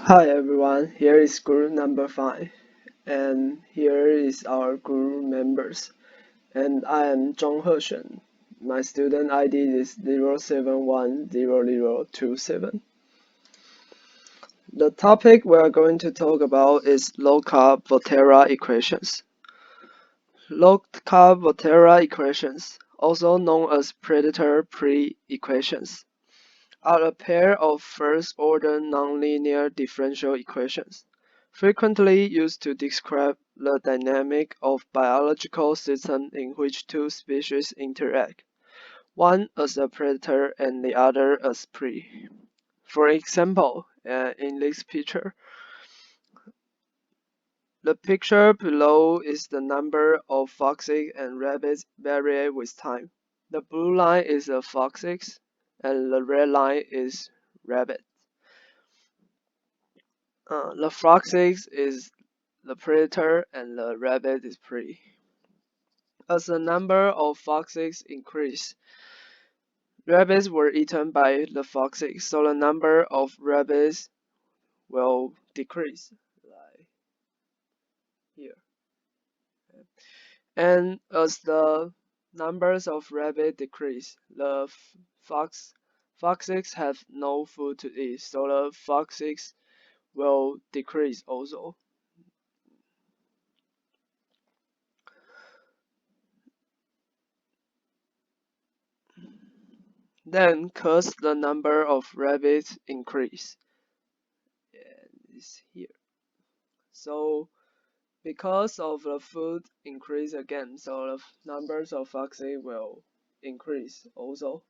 Hi everyone, here is group number 5, and here is our group members, and I am Zhong Heshen. My student ID is 0710027. The topic we are going to talk about is low-carb Volterra equations. Low-carb Volterra equations, also known as predator-prey equations, are a pair of first-order nonlinear differential equations, frequently used to describe the dynamic of biological systems in which two species interact, one as a predator and the other as prey. For example, in this picture, the picture below is the number of foxes and rabbits vary with time. The blue line is the foxes, and the red line is rabbit. The foxes is the predator and the rabbit is prey. As the number of foxes increased, rabbits were eaten by the foxes, so the number of rabbits will decrease, like here. And as the numbers of rabbits decrease, the foxes have no food to eat, so the foxes will decrease also. Then, cause the number of rabbits increase, and it's here. So, because of the food increase again, so the numbers of foxes will increase also,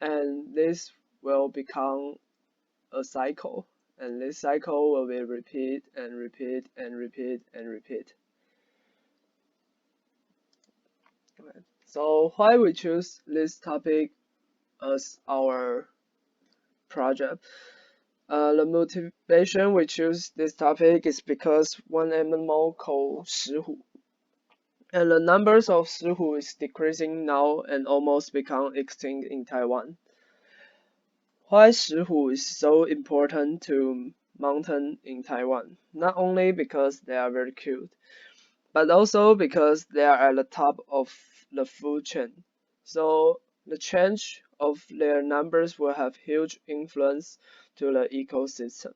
and this will become a cycle, and this cycle will be repeat and repeat and repeat and repeat. So why we choose this topic as our project? The motivation we choose this topic is because one animal called 石虎, and the numbers of 石虎is decreasing now and almost become extinct in Taiwan. Why 石虎 is so important to mountain in Taiwan? Not only because they are very cute, but also because they are at the top of the food chain. So the change of their numbers will have huge influence to the ecosystem.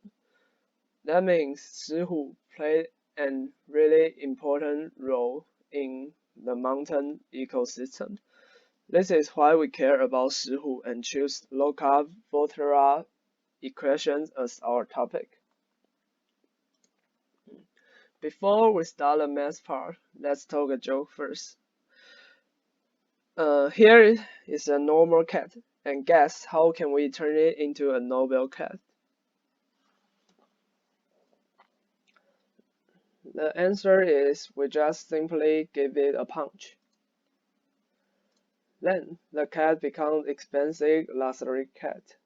That means 石虎played a really important role in the mountain ecosystem. This is why we care about 石虎 and choose low-carb Volterra equations as our topic. Before we start the math part, let's talk a joke first. Here is a normal cat, and guess how can we turn it into a noble cat? The answer is we just simply give it a punch. Then the cat becomes expensive luxury cat.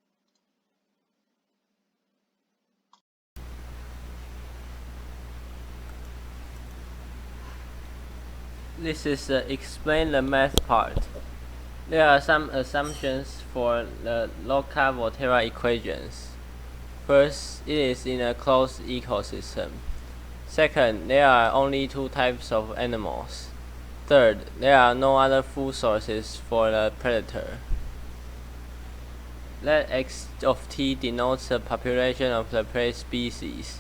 This is explain the math part. There are some assumptions for the low-carb Volterra equations. First, it is in a closed ecosystem. Second, there are only two types of animals. Third, there are no other food sources for the predator. Let x of t denotes the population of the prey species,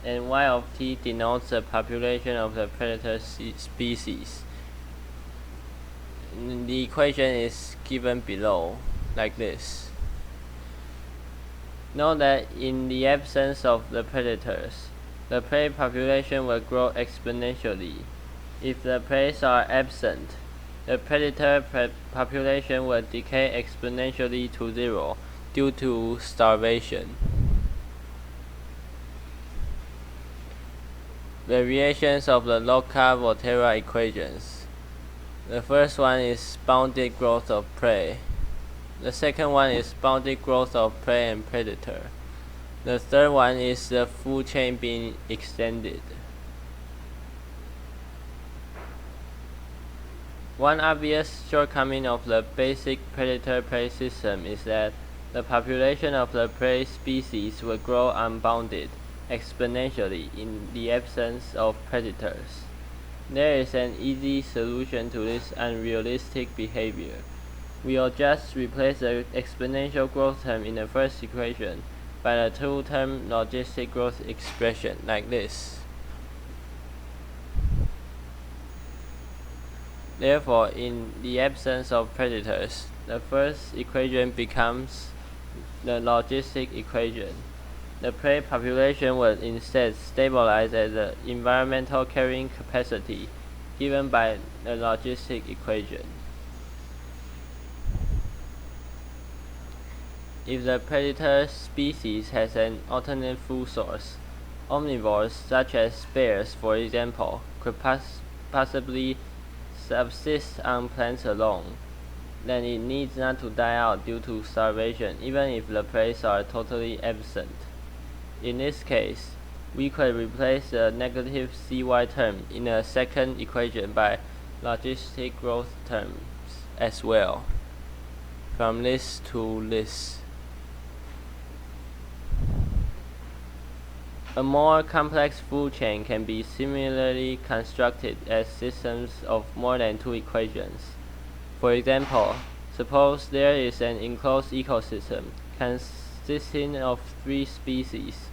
and y of t denotes the population of the predator species. The equation is given below, like this. Note that in the absence of the predators, the prey population will grow exponentially. If the preys are absent, the predator population will decay exponentially to zero due to starvation. Variations of the low-carb Volterra equations. The first one is bounded growth of prey. The second one is bounded growth of prey and predator. The third one is the food chain being extended. One obvious shortcoming of the basic predator-prey system is that the population of the prey species will grow unbounded, exponentially in the absence of predators. There is an easy solution to this unrealistic behavior. We'll just replace the exponential growth term in the first equation by the two-term logistic growth expression, like this. Therefore, in the absence of predators, the first equation becomes the logistic equation. The prey population will instead stabilize at the environmental carrying capacity given by the logistic equation. If the predator species has an alternate food source, omnivores such as bears, for example, could possibly subsist on plants alone, then it needs not to die out due to starvation, even if the prey are totally absent. In this case, we could replace the negative cy term in the second equation by logistic growth terms as well, from this to this. A more complex food chain can be similarly constructed as systems of more than two equations. For example, suppose there is an enclosed ecosystem consisting of three species.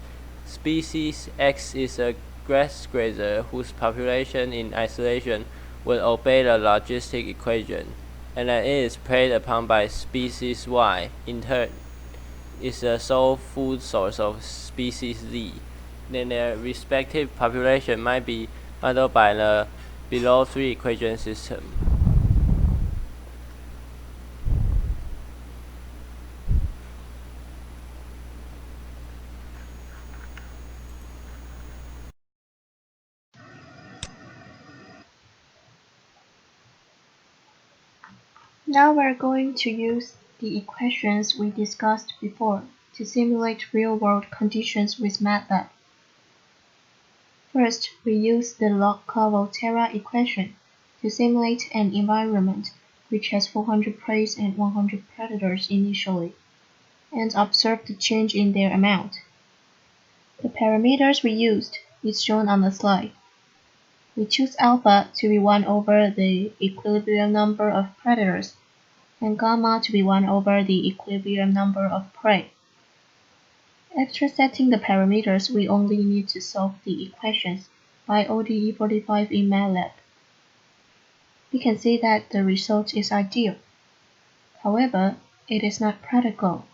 Species X is a grass grazer whose population in isolation will obey the logistic equation, and that it is preyed upon by species Y, in turn, is the sole food source of species Z. Then their respective population might be modeled by the below three equation system. Now we're going to use the equations we discussed before to simulate real-world conditions with MATLAB. First, we use the Lotka-Volterra equation to simulate an environment which has 400 prey and 100 predators initially, and observe the change in their amount. The parameters we used is shown on the slide. We choose alpha to be 1 over the equilibrium number of predators, and gamma to be 1 over the equilibrium number of prey. After setting the parameters, we only need to solve the equations by ODE 45 in MATLAB. We can see that the result is ideal. However, it is not practical.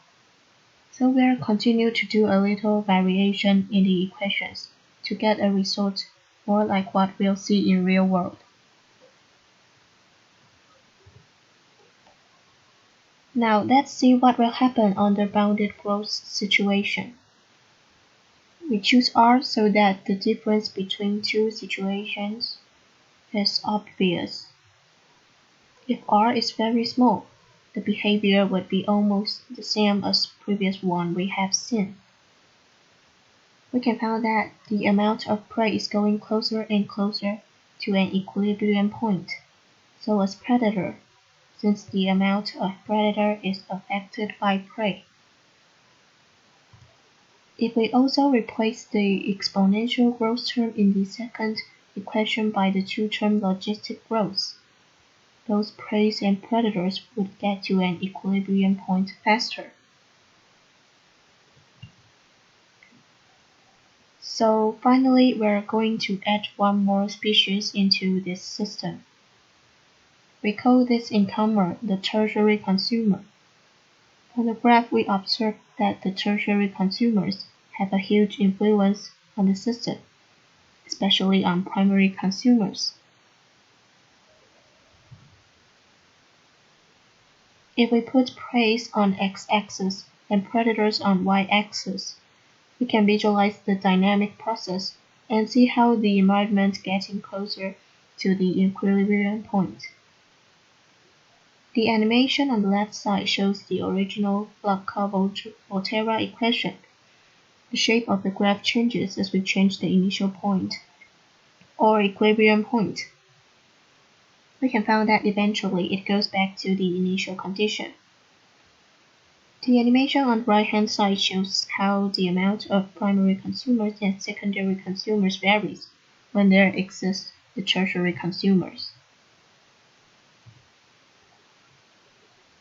So we'll continue to do a little variation in the equations to get a result more like what we'll see in real world. Now let's see what will happen under bounded growth situation. We choose R so that the difference between two situations is obvious. If R is very small, the behavior would be almost the same as previous one we have seen. We can find that the amount of prey is going closer and closer to an equilibrium point, so as predator, since the amount of predator is affected by prey. If we also replace the exponential growth term in the second equation by the two-term logistic growth, those prey and predators would get to an equilibrium point faster. So finally, we're going to add one more species into this system. We call this newcomer the tertiary consumer. On the graph, we observe that the tertiary consumers have a huge influence on the system, especially on primary consumers. If we put prey on x-axis and predators on y-axis, we can visualize the dynamic process and see how the environment getting closer to the equilibrium point. The animation on the left side shows the original Lotka-Volterra equation. The shape of the graph changes as we change the initial point, or equilibrium point. We can find that eventually it goes back to the initial condition. The animation on the right-hand side shows how the amount of primary consumers and secondary consumers varies when there exists the tertiary consumers.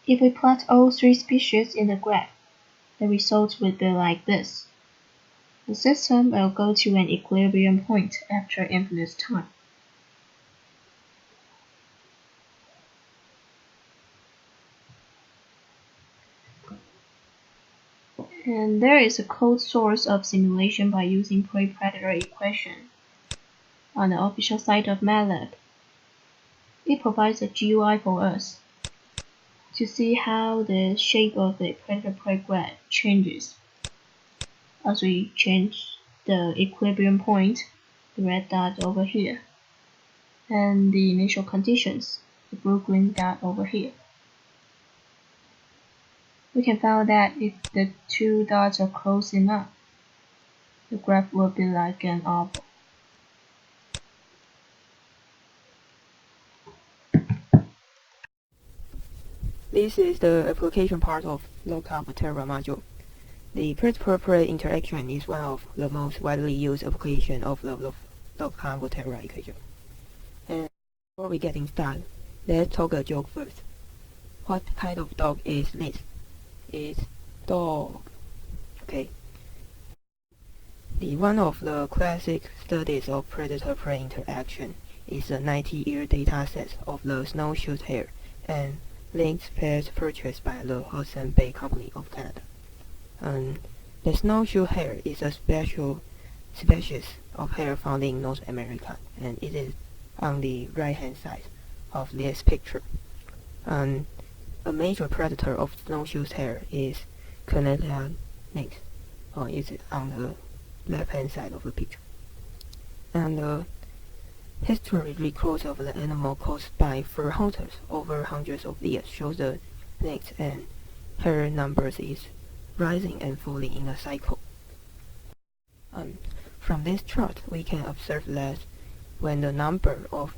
If we plot all three species in the graph, the result would be like this. The system will go to an equilibrium point after infinite time. And there is a code source of simulation by using prey-predator equation on the official site of MATLAB. It provides a GUI for us to see how the shape of the predator-prey graph changes as we change the equilibrium point, the red dot over here, and the initial conditions, the blue-green dot over here. We can find that if the two dots are close enough, the graph will be like an oval. This is the application part of local Terra module. The predator-prey interaction is one of the most widely used applications of the local Terra equation. And before we getting started, let's talk a joke first. What kind of dog is this? It's dog. Okay. One of the classic studies of predator-prey interaction is the 90-year data set of the snowshoe hare and lynx pairs purchased by the Hudson Bay Company of Canada. The snowshoe hare is a special species of hare found in North America, and it is on the right-hand side of this picture. A major predator of snowshoe hare is Canadian lynx, or is on the left-hand side of the picture. And the history records of the animal caused by fur hunters over hundreds of years shows the lynx and hare numbers is rising and falling in a cycle. From this chart, we can observe that when the number of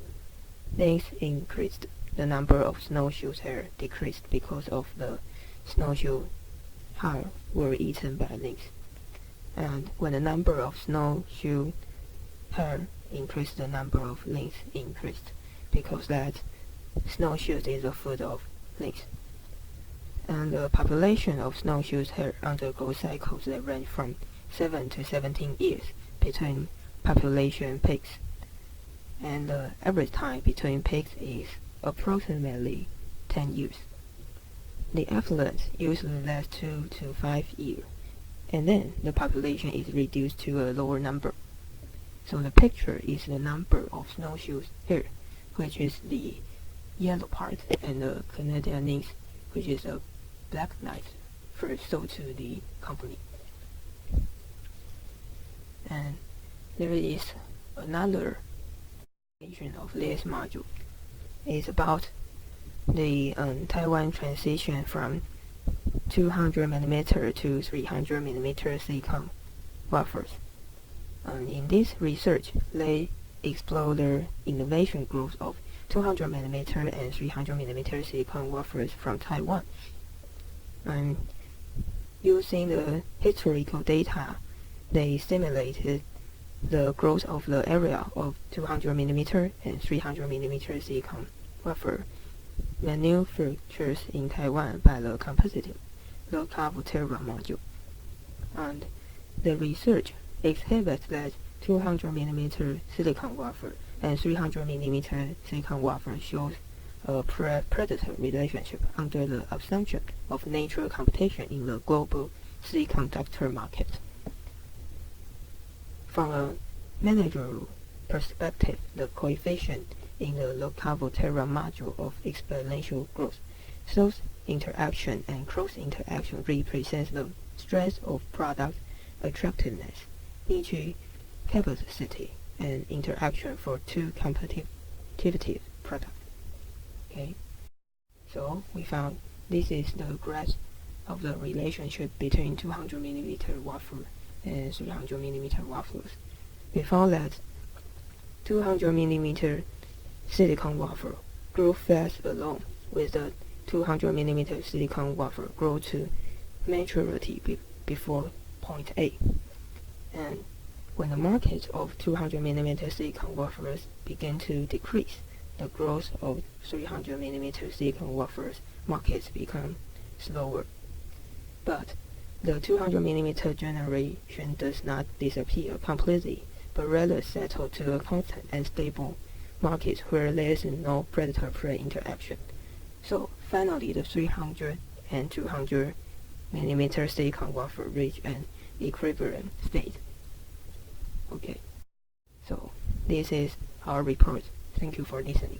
lynx increased, the number of snowshoe hare decreased because of the snowshoe hare were eaten by lynx. And when the number of snowshoe hare increased, the number of lynx increased because that snowshoes is the food of lynx. And the population of snowshoe hare undergo cycles that range from 7 to 17 years between population peaks, and the average time between peaks is approximately 10 years. The affluence usually lasts 2 to 5 years, and then the population is reduced to a lower number. So the picture is the number of snowshoe hare, which is the yellow part, and the Canadian lynx, which is a black knight, first sold to the company. And there is another version of this module. It's about the Taiwan transition from 200mm to 300mm silicon wafers. In this research, they explore the innovation growth of 200mm and 300mm silicon wafers from Taiwan. And using the historical data, they simulated the growth of the area of 200mm and 300mm silicon wafer manufactured in Taiwan by the competitive local Terra module. And the research exhibits that 200mm silicon wafer and 300mm silicon wafer shows a predator relationship under the assumption of natural competition in the global semiconductor market. From a managerial perspective, the coefficient in the local Terra module of exponential growth shows interaction, and cross interaction represents the strength of product attractiveness, e.g. capacity and interaction for two competitive products. Okay, so we found this is the graph of the relationship between 200mm wafer and 300mm wafers. We found that 200mm silicon wafer grew fast alone, with the 200mm silicon wafer grow to maturity before point A. And when the market of 200mm silicon wafers begin to decrease, the growth of 300mm silicon wafers markets become slower. But the 200mm generation does not disappear completely, but rather settle to a constant and stable market where there is no predator-prey interaction. So finally, the 300 and 200mm silicon wafer reach an equilibrium state. Okay, so this is our report. Thank you for listening.